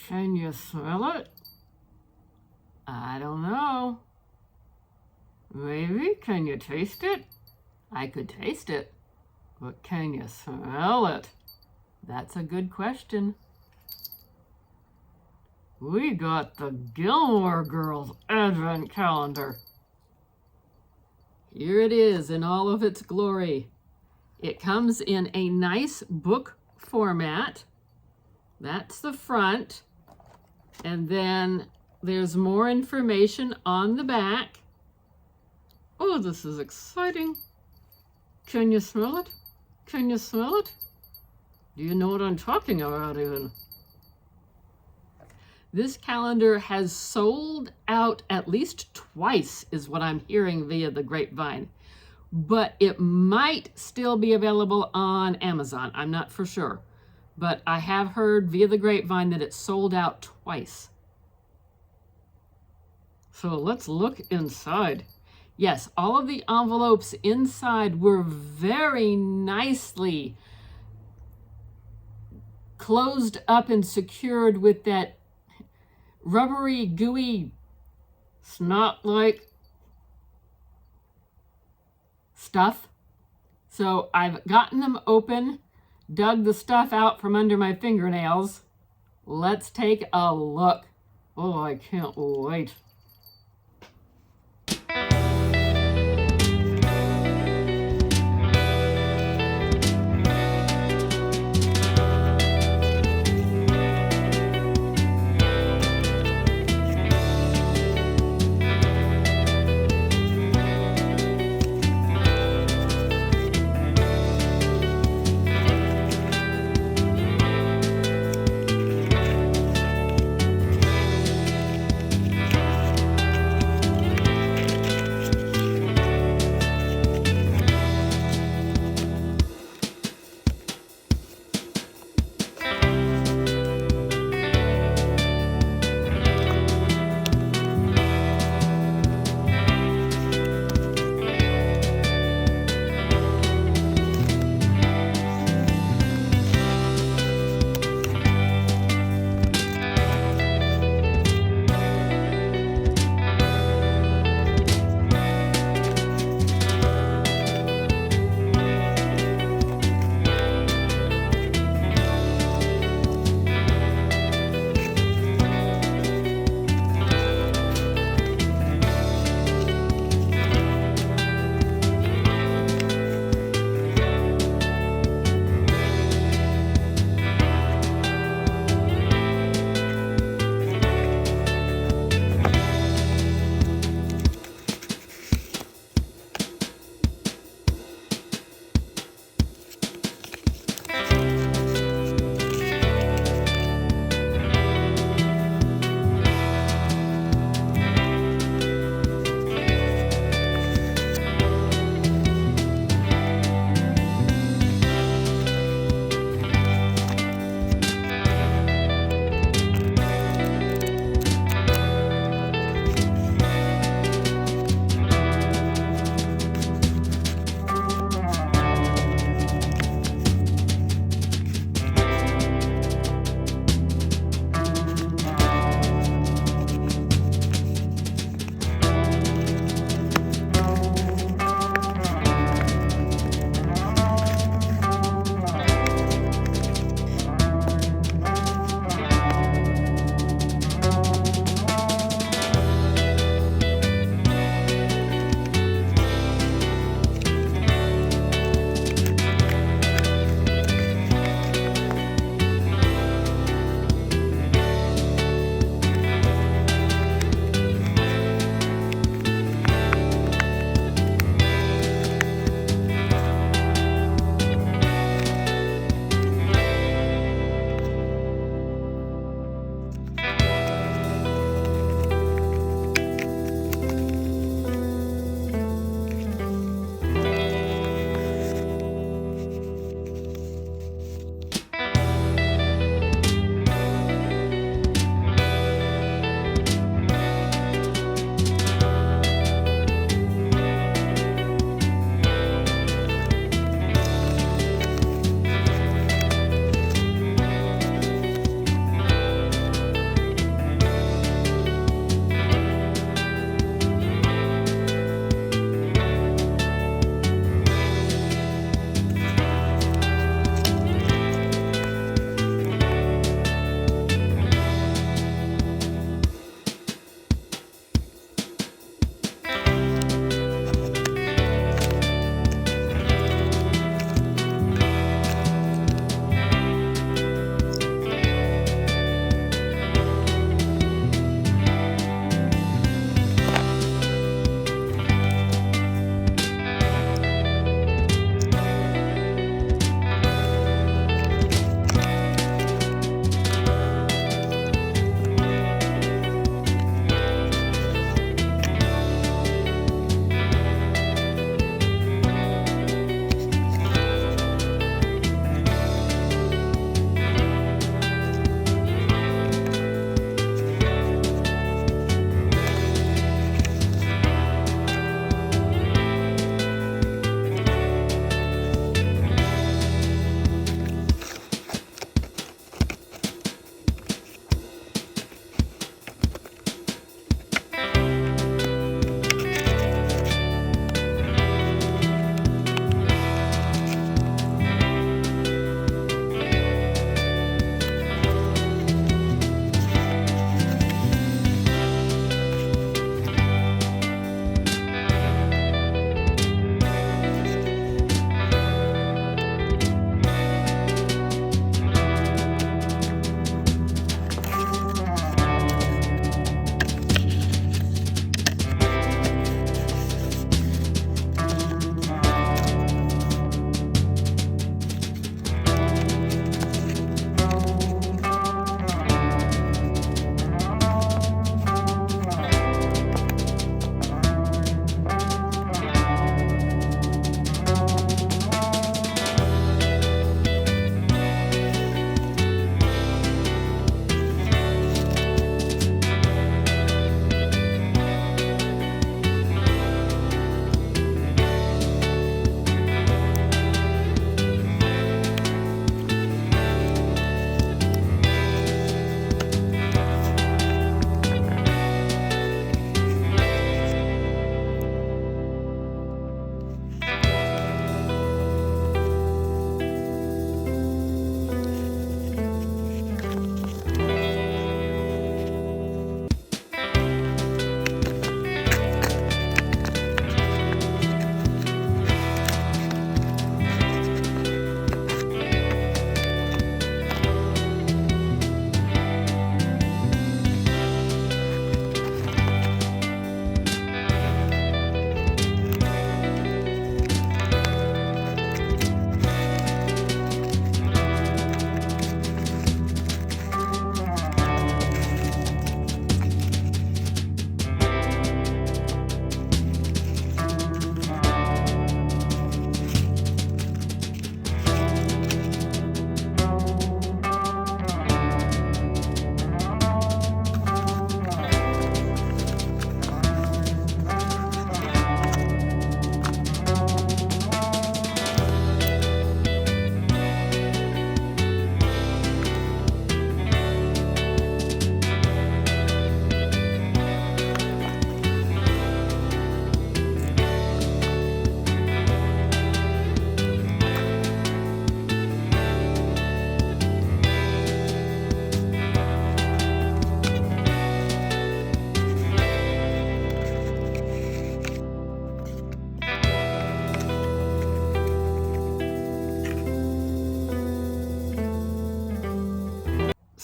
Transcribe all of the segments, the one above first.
Can you smell it? I don't know. Maybe. Can you taste it? I could taste it. But can you smell it? That's a good question. We got the Gilmore Girls Advent Calendar. Here it is in all of its glory. It comes in a nice book format. That's the front. And then there's more information on the back. Oh, this is exciting. Can you smell it? Can you smell it? Do you know what I'm talking about even? This calendar has sold out at least twice, is what I'm hearing via the grapevine. But it might still be available on Amazon. I'm not for sure. But I have heard via the grapevine that it's sold out twice. So let's look inside. Yes, all of the envelopes inside were very nicely closed up and secured with that rubbery, gooey, snot-like stuff. So I've gotten them open, dug the stuff out from under my fingernails. Let's take a look. Oh, I can't wait.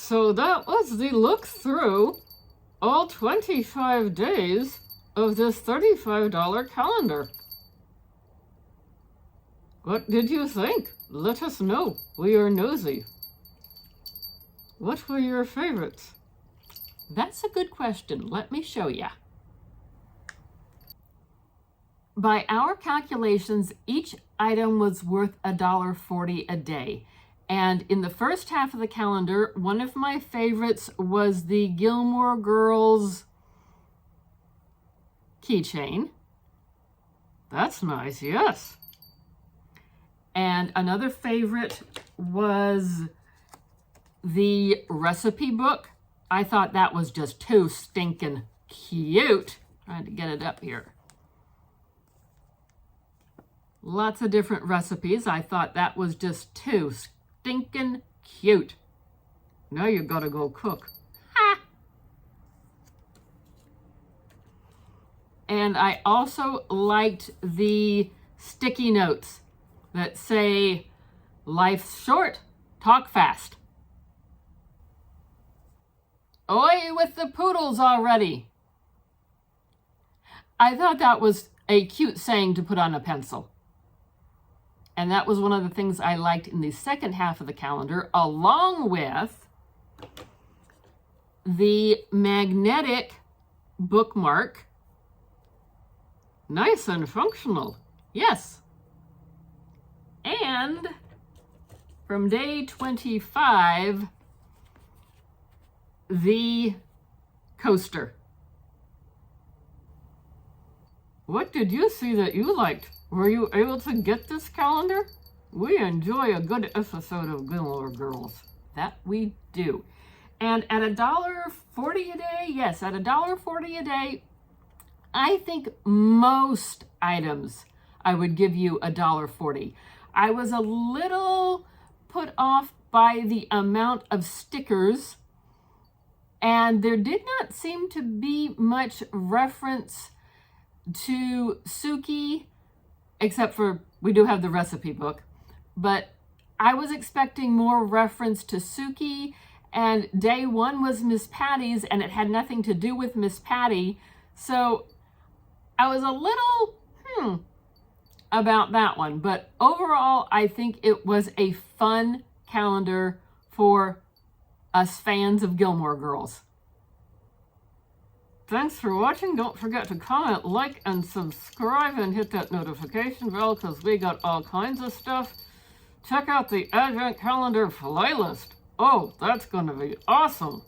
So that was the look through all 25 days of this $35 calendar. What did you think? Let us know. We are nosy. What were your favorites? That's a good question. Let me show ya. By our calculations, each item was worth $1.40 a day. And in the first half of the calendar, one of my favorites was the Gilmore Girls keychain. That's nice, yes. And another favorite was the recipe book. I thought that was just too stinking cute. Trying to get it up here. Lots of different recipes. I thought that was just too stinking cute. Now you gotta go cook. Ha! And I also liked the sticky notes that say, life's short, talk fast. Oi with the poodles already. I thought that was a cute saying to put on a pencil. And that was one of the things I liked in the second half of the calendar, along with the magnetic bookmark. Nice and functional, yes. And from day 25, the coaster. What did you see that you liked? Were you able to get this calendar? We enjoy a good episode of Gilmore Girls. That we do. And at $1.40 a day, yes, at $1.40 a day, I think most items I would give you $1.40. I was a little put off by the amount of stickers, and there did not seem to be much reference to Suki, except for we do have the recipe book, but I was expecting more reference to Suki, and day one was Miss Patty's, and it had nothing to do with Miss Patty, so I was a little about that one, but overall I think it was a fun calendar for us fans of Gilmore Girls. Thanks for watching. Don't forget to comment, like, and subscribe, and hit that notification bell because we got all kinds of stuff. Check out the Advent Calendar playlist. Oh, that's going to be awesome.